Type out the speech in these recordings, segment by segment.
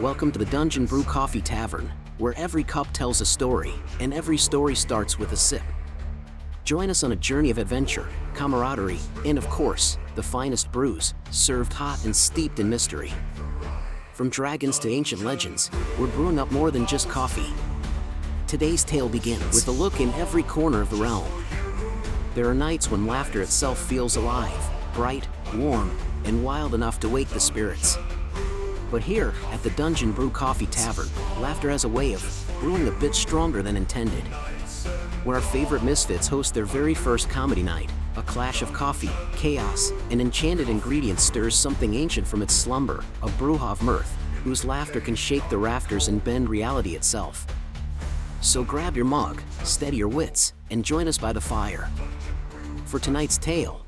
Welcome to the Dungeon Brew Coffee Tavern, where every cup tells a story, and every story starts with a sip. Join us on a journey of adventure, camaraderie, and of course, the finest brews, served hot and steeped in mystery. From dragons to ancient legends, we're brewing up more than just coffee. Today's tale begins with a look in every corner of the realm. There are nights when laughter itself feels alive, bright, warm, and wild enough to wake the spirits. But here, at the Dungeon Brew Coffee Tavern, laughter has a way of brewing a bit stronger than intended. Where our favorite misfits host their very first comedy night, a clash of coffee, chaos, and enchanted ingredients stirs something ancient from its slumber, a Bruja of mirth, whose laughter can shake the rafters and bend reality itself. So grab your mug, steady your wits, and join us by the fire for tonight's tale.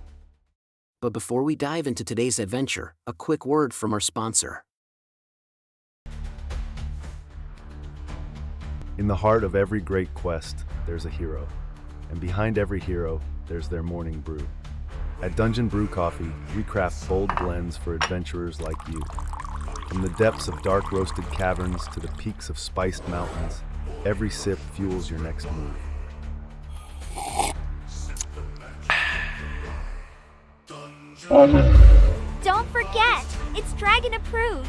But before we dive into today's adventure, a quick word from our sponsor. In the heart of every great quest, there's a hero. And behind every hero, there's their morning brew. At Dungeon Brew Coffee, we craft bold blends for adventurers like you. From the depths of dark roasted caverns to the peaks of spiced mountains, every sip fuels your next move. Don't forget, it's dragon approved.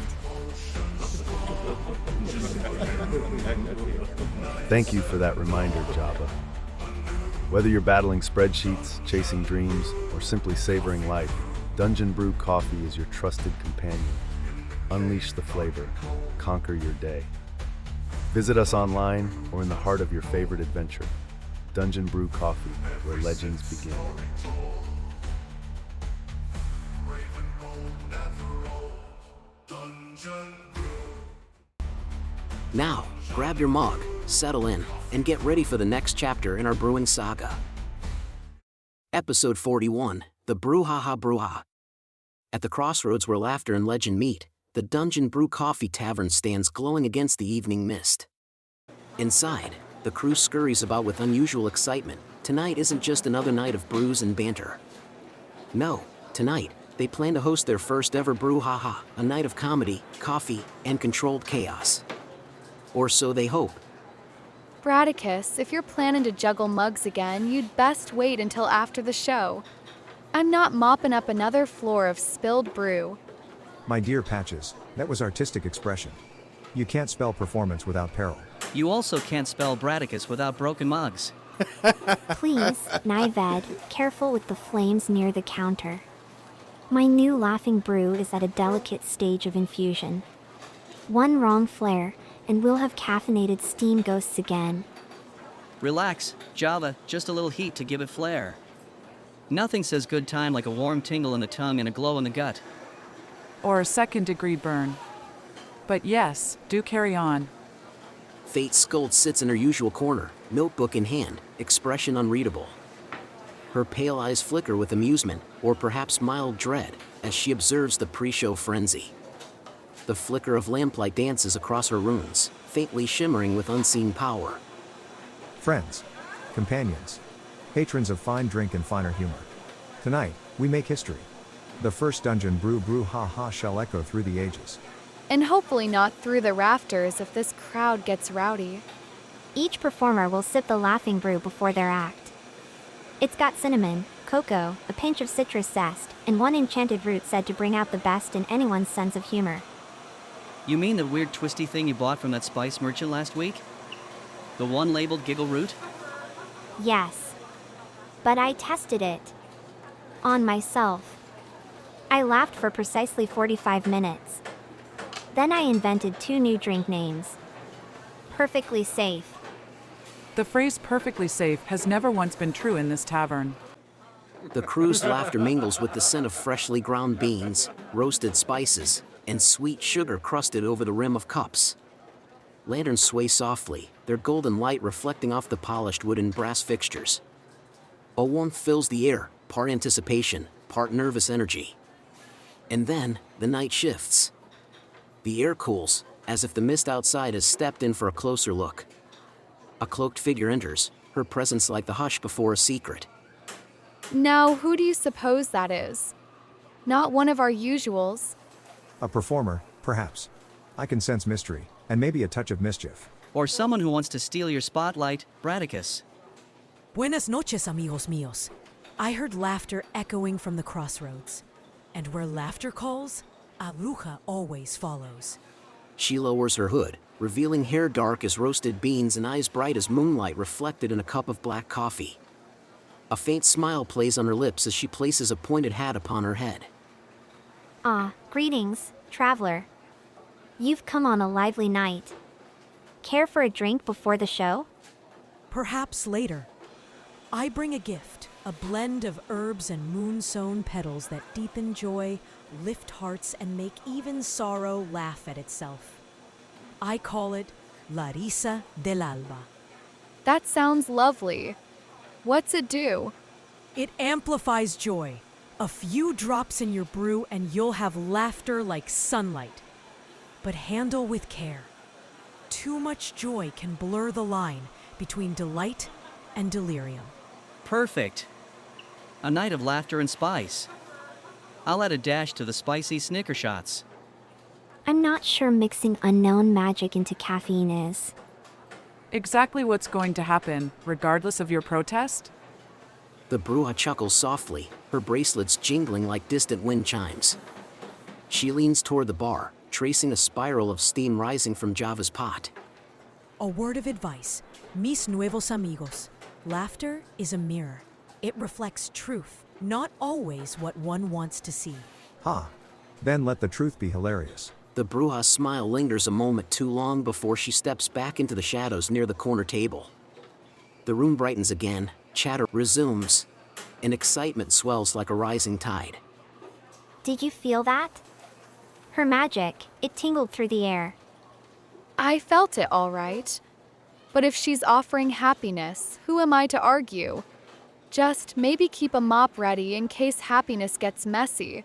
Thank you for that reminder, Java. Whether you're battling spreadsheets, chasing dreams, or simply savoring life, Dungeon Brew Coffee is your trusted companion. Unleash the flavor, conquer your day. Visit us online or in the heart of your favorite adventure. Dungeon Brew Coffee, where legends begin. Now, grab your mug, settle in, and get ready for the next chapter in our brewing saga. Episode 41, the Brouhaha Bruja. At the crossroads where laughter and legend meet, the Dungeon Brew Coffee Tavern stands glowing against the evening mist. Inside, the crew scurries about with unusual excitement. Tonight isn't just another night of brews and banter. No, tonight, they plan to host their first ever Brew Ha Ha, a night of comedy, coffee, and controlled chaos. Or so they hope. Braticus, if you're planning to juggle mugs again, you'd best wait until after the show. I'm not mopping up another floor of spilled brew. My dear Patches, that was artistic expression. You can't spell performance without peril. You also can't spell Braticus without broken mugs. Please, Nyved, careful with the flames near the counter. My new laughing brew is at a delicate stage of infusion. One wrong flare, and we'll have caffeinated steam ghosts again. Relax, Java, just a little heat to give it flair. Nothing says good time like a warm tingle in the tongue and a glow in the gut. Or a second-degree burn. But yes, do carry on. Fate Scold sits in her usual corner, notebook in hand, expression unreadable. Her pale eyes flicker with amusement, or perhaps mild dread, as she observes the pre-show frenzy. The flicker of lamplight dances across her runes, faintly shimmering with unseen power. Friends, companions, patrons of fine drink and finer humor. Tonight, we make history. The first Dungeon Brew Ha Ha shall echo through the ages. And hopefully not through the rafters if this crowd gets rowdy. Each performer will sip the laughing brew before their act. It's got cinnamon, cocoa, a pinch of citrus zest, and one enchanted root said to bring out the best in anyone's sense of humor. You mean the weird twisty thing you bought from that spice merchant last week? The one labeled Giggle Root? Yes. But I tested it. On myself. I laughed for precisely 45 minutes. Then I invented 2 new drink names. Perfectly safe. The phrase perfectly safe has never once been true in this tavern. The crew's laughter mingles with the scent of freshly ground beans, roasted spices, and sweet sugar crusted over the rim of cups. Lanterns sway softly, their golden light reflecting off the polished wood and brass fixtures. A warmth fills the air, part anticipation, part nervous energy. And then, the night shifts. The air cools, as if the mist outside has stepped in for a closer look. A cloaked figure enters, her presence like the hush before a secret. Now, who do you suppose that is? Not one of our usuals. A performer, perhaps. I can sense mystery, and maybe a touch of mischief. Or someone who wants to steal your spotlight, Braticus. Buenas noches, amigos míos. I heard laughter echoing from the crossroads. And where laughter calls, a bruja always follows. She lowers her hood, revealing hair dark as roasted beans and eyes bright as moonlight reflected in a cup of black coffee. A faint smile plays on her lips as she places a pointed hat upon her head. Greetings, traveler. You've come on a lively night. Care for a drink before the show? Perhaps later. I bring a gift, a blend of herbs and moon-sown petals that deepen joy, lift hearts, and make even sorrow laugh at itself. I call it La Risa del Alba. That sounds lovely. What's it do? It amplifies joy. A few drops in your brew and you'll have laughter like sunlight. But handle with care. Too much joy can blur the line between delight and delirium. Perfect. A night of laughter and spice. I'll add a dash to the spicy Snicker shots. I'm not sure mixing unknown magic into caffeine is. Exactly what's going to happen, regardless of your protest? The Bruja chuckles softly, her bracelets jingling like distant wind chimes. She leans toward the bar, tracing a spiral of steam rising from Java's pot. A word of advice, mis nuevos amigos. Laughter is a mirror. It reflects truth, not always what one wants to see. Ha! Then let the truth be hilarious. The Bruja's smile lingers a moment too long before she steps back into the shadows near the corner table. The room brightens again, chatter resumes, and excitement swells like a rising tide. Did you feel that? Her magic, it tingled through the air. I felt it all right. But if she's offering happiness, who am I to argue? Just maybe keep a mop ready in case happiness gets messy.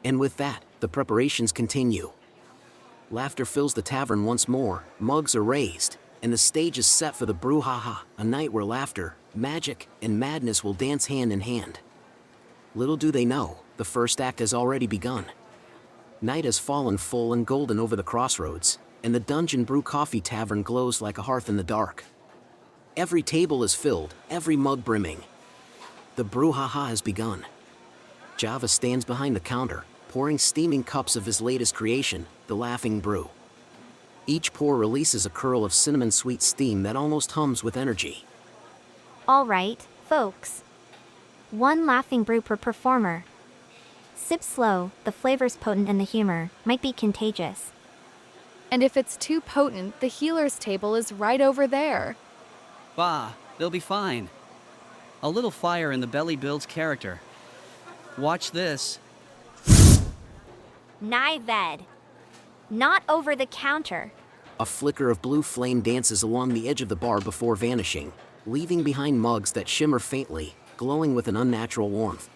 And with that, the preparations continue. Laughter fills the tavern once more, mugs are raised, and the stage is set for the Brew Ha Ha, a night where laughter, magic, and madness will dance hand in hand. Little do they know, the first act has already begun. Night has fallen full and golden over the crossroads, and the Dungeon Brew Coffee Tavern glows like a hearth in the dark. Every table is filled, every mug brimming. The Brouhaha has begun. Java stands behind the counter, pouring steaming cups of his latest creation, the Laughing Brew. Each pour releases a curl of cinnamon-sweet steam that almost hums with energy. All right, folks. One laughing brew per performer. Sip slow, the flavor's potent and the humor might be contagious. And if it's too potent, the healer's table is right over there. Bah, they'll be fine. A little fire in the belly builds character. Watch this. Nyved. Not over the counter. A flicker of blue flame dances along the edge of the bar before vanishing, leaving behind mugs that shimmer faintly, glowing with an unnatural warmth.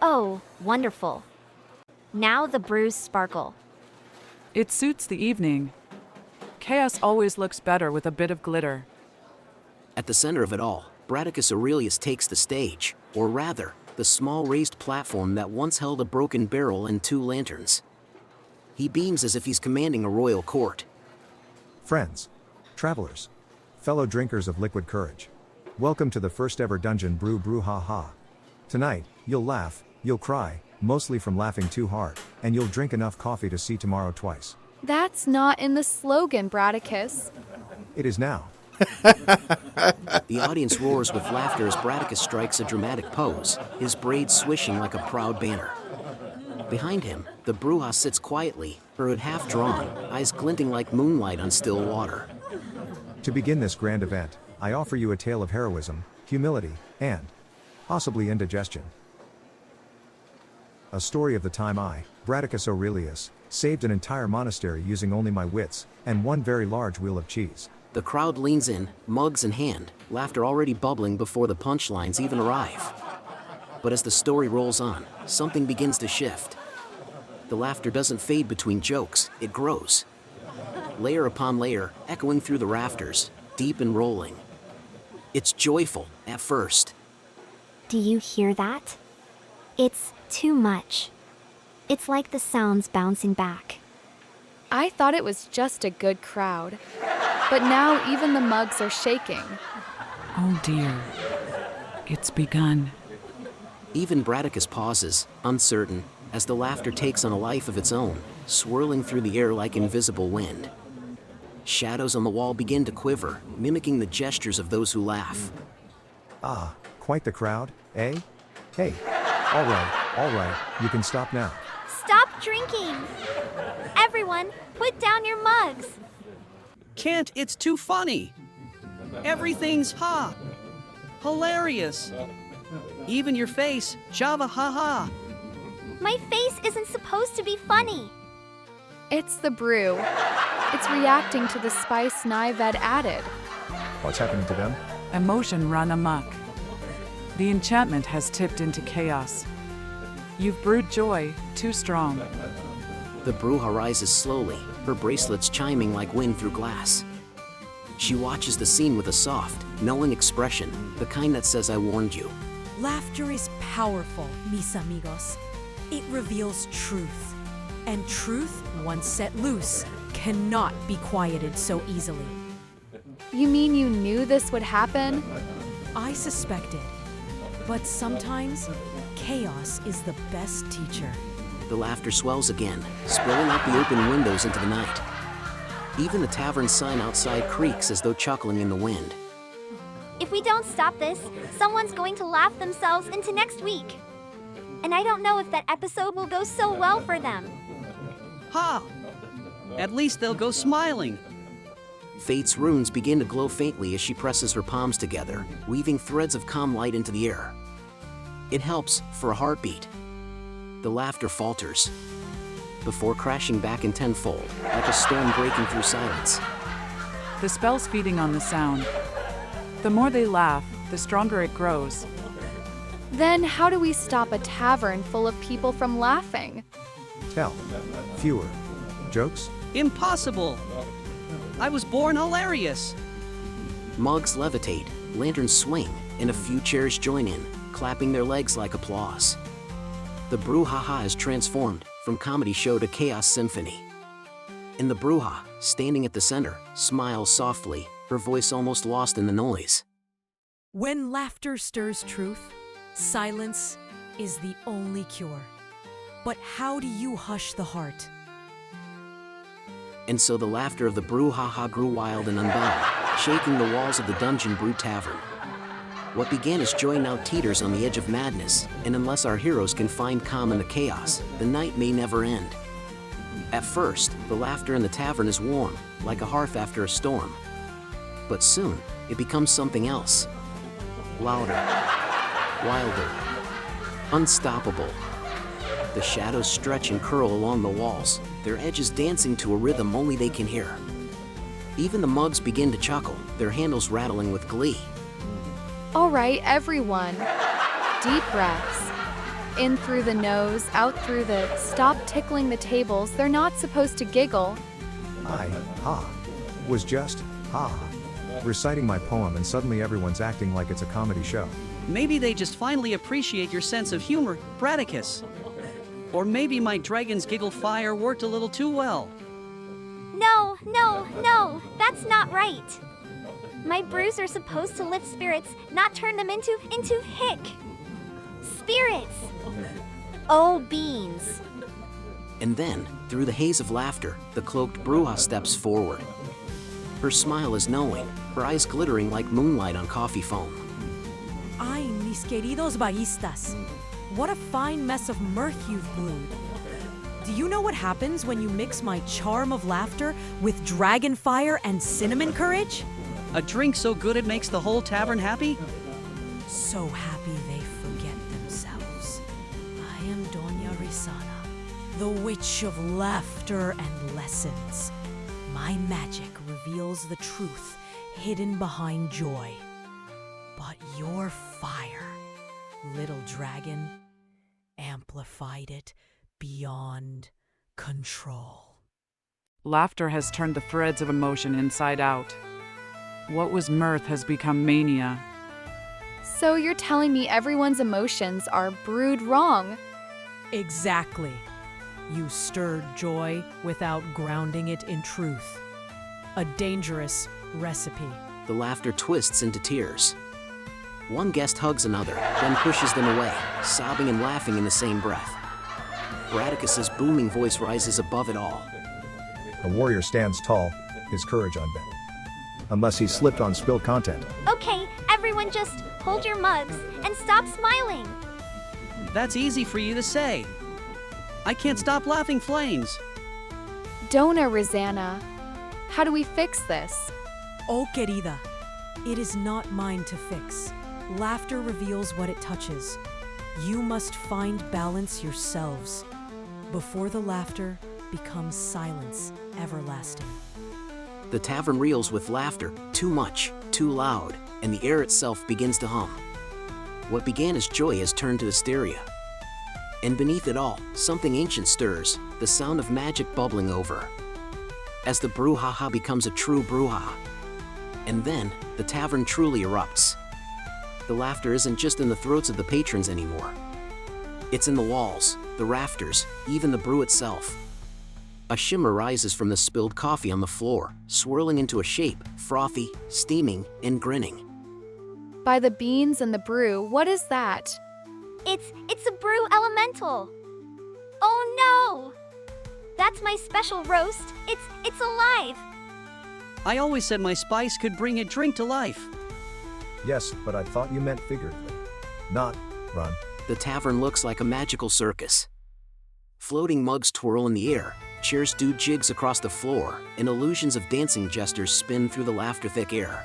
Oh, wonderful. Now the brews sparkle. It suits the evening. Chaos always looks better with a bit of glitter. At the center of it all, Braticus Aurelius takes the stage, or rather, the small raised platform that once held a broken barrel and two lanterns. He beams as if he's commanding a royal court. Friends, travelers, fellow drinkers of liquid courage, welcome to the first ever Dungeon Brew Ha Ha. Tonight, you'll laugh, you'll cry, mostly from laughing too hard, and you'll drink enough coffee to see tomorrow twice. That's not in the slogan, Braticus. It is now. The audience roars with laughter as Braticus strikes a dramatic pose, his braids swishing like a proud banner. Behind him, the Bruja sits quietly, her hood half drawn, eyes glinting like moonlight on still water. To begin this grand event, I offer you a tale of heroism, humility, and possibly indigestion. A story of the time I, Braticus Aurelius, saved an entire monastery using only my wits and one very large wheel of cheese. The crowd leans in, mugs in hand, laughter already bubbling before the punchlines even arrive. But as the story rolls on, something begins to shift. The laughter doesn't fade between jokes, it grows. Layer upon layer, echoing through the rafters, deep and rolling. It's joyful, at first. Do you hear that? It's too much. It's like the sounds bouncing back. I thought it was just a good crowd. But now even the mugs are shaking. Oh dear. It's begun. Even Braticus pauses, uncertain, as the laughter takes on a life of its own, swirling through the air like invisible wind. Shadows on the wall begin to quiver, mimicking the gestures of those who laugh. Ah, quite the crowd, eh? Hey, all right, you can stop now. Stop drinking! Everyone, put down your mugs! Can't, it's too funny. Everything's hilarious. Even your face, Java ha ha. My face isn't supposed to be funny. It's the brew. It's reacting to the spice Nyved added. What's happening to them? Emotion run amok. The enchantment has tipped into chaos. You've brewed joy, too strong. The Bruja rises slowly, her bracelets chiming like wind through glass. She watches the scene with a soft, knowing expression, the kind that says, "I warned you." Laughter is powerful, mis amigos. It reveals truth. And truth, once set loose, cannot be quieted so easily. You mean you knew this would happen? I suspected. But sometimes, chaos is the best teacher. The laughter swells again, spilling out the open windows into the night. Even the tavern sign outside creaks as though chuckling in the wind. If we don't stop this, someone's going to laugh themselves into next week. And I don't know if that episode will go so well for them. Ha! At least they'll go smiling. Fate's runes begin to glow faintly as she presses her palms together, weaving threads of calm light into the air. It helps for a heartbeat. The laughter falters, before crashing back in tenfold, like a storm breaking through silence. The spell's feeding on the sound. The more they laugh, the stronger it grows. Then how do we stop a tavern full of people from laughing? Tell. Fewer. Jokes? Impossible! I was born hilarious. Mugs levitate, lanterns swing, and a few chairs join in, clapping their legs like applause. The Brew Ha Ha is transformed from comedy show to chaos symphony. And the Bruja, standing at the center, smiles softly, her voice almost lost in the noise. When laughter stirs truth, silence is the only cure. But how do you hush the heart? And so the laughter of the Brew Ha Ha grew wild and unbound, shaking the walls of the Dungeon Brew Tavern. What began as joy now teeters on the edge of madness, and unless our heroes can find calm in the chaos, the night may never end. At first, the laughter in the tavern is warm, like a hearth after a storm. But soon, it becomes something else. Louder, wilder, unstoppable. The shadows stretch and curl along the walls, their edges dancing to a rhythm only they can hear. Even the mugs begin to chuckle, their handles rattling with glee. All right, everyone. Deep breaths. In through the nose, out through the... Stop tickling the tables, they're not supposed to giggle. Was just, reciting my poem and suddenly everyone's acting like it's a comedy show. Maybe they just finally appreciate your sense of humor, Braticus. Or maybe my dragon's giggle fire worked a little too well. No, that's not right. My brews are supposed to lift spirits, not turn them into hick. Spirits! Oh, beans. And then, through the haze of laughter, the cloaked Bruja steps forward. Her smile is knowing, her eyes glittering like moonlight on coffee foam. Ay, mis queridos baristas. What a fine mess of mirth you've brewed. Do you know what happens when you mix my charm of laughter with dragon fire and cinnamon courage? A drink so good it makes the whole tavern happy? So happy they forget themselves. I am Doña Risana, the witch of laughter and lessons. My magic reveals the truth hidden behind joy. But your fire, little dragon, amplified it beyond control. Laughter has turned the threads of emotion inside out. What was mirth has become mania. So you're telling me everyone's emotions are brewed wrong? Exactly. You stirred joy without grounding it in truth. A dangerous recipe. The laughter twists into tears. One guest hugs another, then pushes them away, sobbing and laughing in the same breath. Braticus's booming voice rises above it all. A warrior stands tall, his courage unbent. Unless he's slipped on spilled content. Okay, everyone just hold your mugs and stop smiling. That's easy for you to say. I can't stop laughing flames. Dona Rosanna, how do we fix this? Oh, querida, it is not mine to fix. Laughter reveals what it touches. You must find balance yourselves before the laughter becomes silence everlasting. The tavern reels with laughter, too much, too loud, and the air itself begins to hum. What began as joy has turned to hysteria. And beneath it all, something ancient stirs, the sound of magic bubbling over. As the Brew Ha Ha becomes a true Brouhaha. And then, the tavern truly erupts. The laughter isn't just in the throats of the patrons anymore. It's in the walls, the rafters, even the brew itself. A shimmer rises from the spilled coffee on the floor, swirling into a shape, frothy, steaming, and grinning. By the beans and the brew, what is that? It's a brew elemental. Oh no! That's my special roast. It's alive. I always said my spice could bring a drink to life. Yes, but I thought you meant figuratively. Not, Ron. The tavern looks like a magical circus. Floating mugs twirl in the air, chairs do jigs across the floor, and illusions of dancing jesters spin through the laughter-thick air.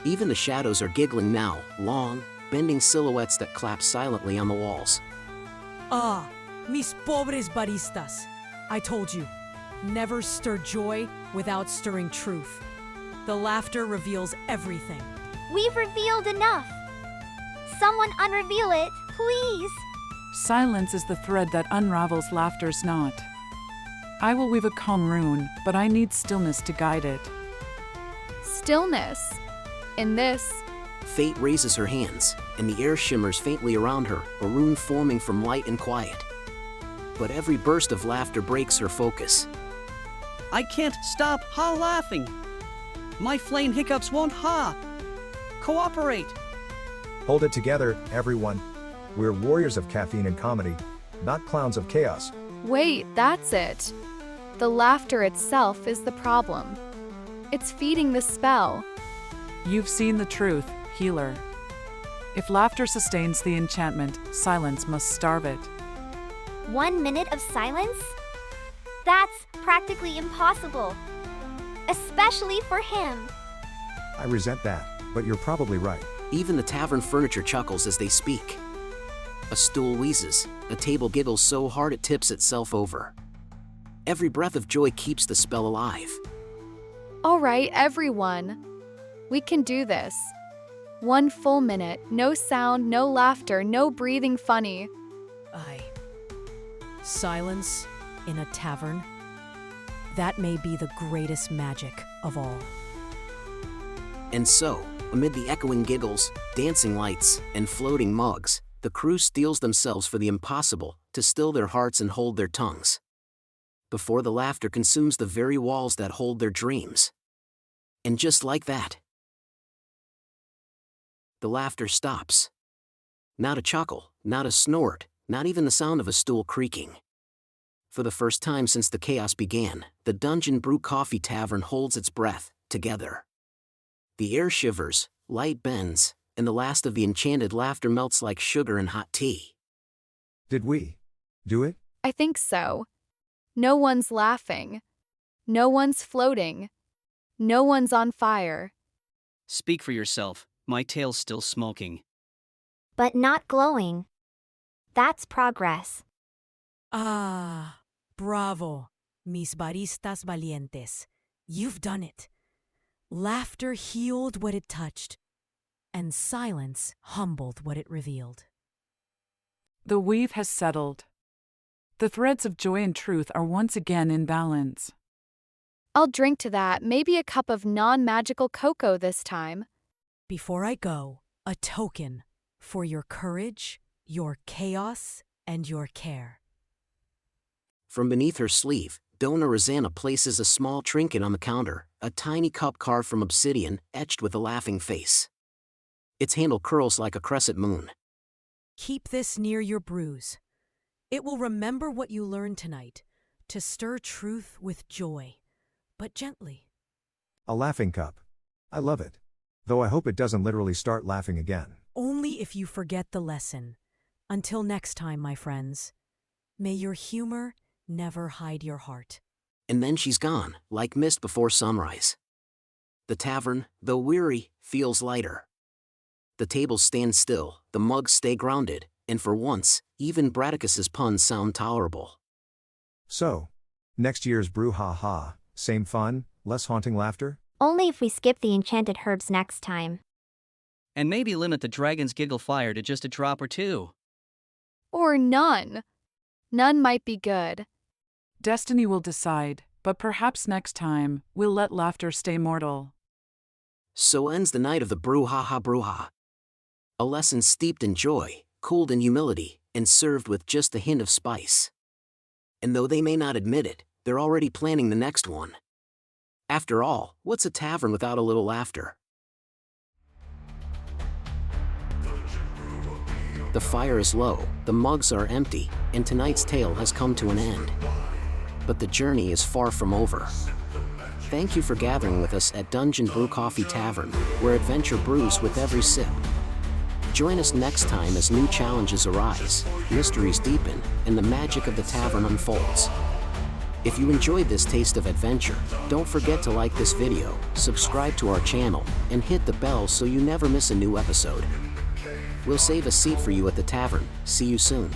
Even the shadows are giggling now, long, bending silhouettes that clap silently on the walls. Ah, mis pobres baristas. I told you, never stir joy without stirring truth. The laughter reveals everything. We've revealed enough. Someone unreveal it, please. Silence is the thread that unravels laughter's knot. I will weave a calm rune, but I need stillness to guide it. Stillness. In this, Fate raises her hands, and the air shimmers faintly around her, a rune forming from light and quiet. But every burst of laughter breaks her focus. I can't stop laughing. My flame hiccups won't cooperate. Hold it together, everyone. We're warriors of caffeine and comedy, not clowns of chaos. wait, that's it. The laughter itself is the problem. It's feeding the spell. You've seen the truth, healer. If laughter sustains the enchantment, silence must starve it. 1 minute of silence? That's practically impossible. Especially for him. I resent that, but you're probably right. Even the tavern furniture chuckles as they speak. A stool wheezes, a table giggles so hard it tips itself over. Every breath of joy keeps the spell alive. All right, everyone. We can do this. 1 full minute, no sound, no laughter, no breathing funny. Silence in a tavern. That may be the greatest magic of all. And so, amid the echoing giggles, dancing lights, and floating mugs, the crew steels themselves for the impossible, to still their hearts and hold their tongues. Before the laughter consumes the very walls that hold their dreams. And just like that, the laughter stops. Not a chuckle, not a snort, not even the sound of a stool creaking. For the first time since the chaos began, the Dungeon Brew Coffee Tavern holds its breath, together. The air shivers, light bends, and the last of the enchanted laughter melts like sugar in hot tea. Did we do it? I think so. No one's laughing. No one's floating. No one's on fire. Speak for yourself. My tail's still smoking. But not glowing. That's progress. Ah, bravo, mis baristas valientes. You've done it. Laughter healed what it touched, and silence humbled what it revealed. The weave has settled. The threads of joy and truth are once again in balance. I'll drink to that, maybe a cup of non-magical cocoa this time. Before I go, a token for your courage, your chaos, and your care. From beneath her sleeve, Dona Rosanna places a small trinket on the counter, a tiny cup carved from obsidian, etched with a laughing face. Its handle curls like a crescent moon. Keep this near your brews. It will remember what you learned tonight, to stir truth with joy, but gently. A laughing cup. I love it. Though I hope it doesn't literally start laughing again. Only if you forget the lesson. Until next time, my friends. May your humor never hide your heart. And then she's gone, like mist before sunrise. The tavern, though weary, feels lighter. The tables stand still, the mugs stay grounded, and for once, even Braticus's puns sound tolerable. So, next year's Brew Ha Ha, same fun, less haunting laughter? Only if we skip the enchanted herbs next time. And maybe limit the dragon's giggle fire to just a drop or two. Or none. None might be good. Destiny will decide, but perhaps next time, we'll let laughter stay mortal. So ends the night of the Brouhaha Bruja. A lesson steeped in joy, cooled in humility, and served with just a hint of spice. And though they may not admit it, they're already planning the next one. After all, what's a tavern without a little laughter? The fire is low, the mugs are empty, and tonight's tale has come to an end. But the journey is far from over. Thank you for gathering with us at Dungeon Brew Coffee Tavern, where adventure brews with every sip. Join us next time as new challenges arise, mysteries deepen, and the magic of the tavern unfolds. If you enjoyed this taste of adventure, don't forget to like this video, subscribe to our channel, and hit the bell so you never miss a new episode. We'll save a seat for you at the tavern. See you soon.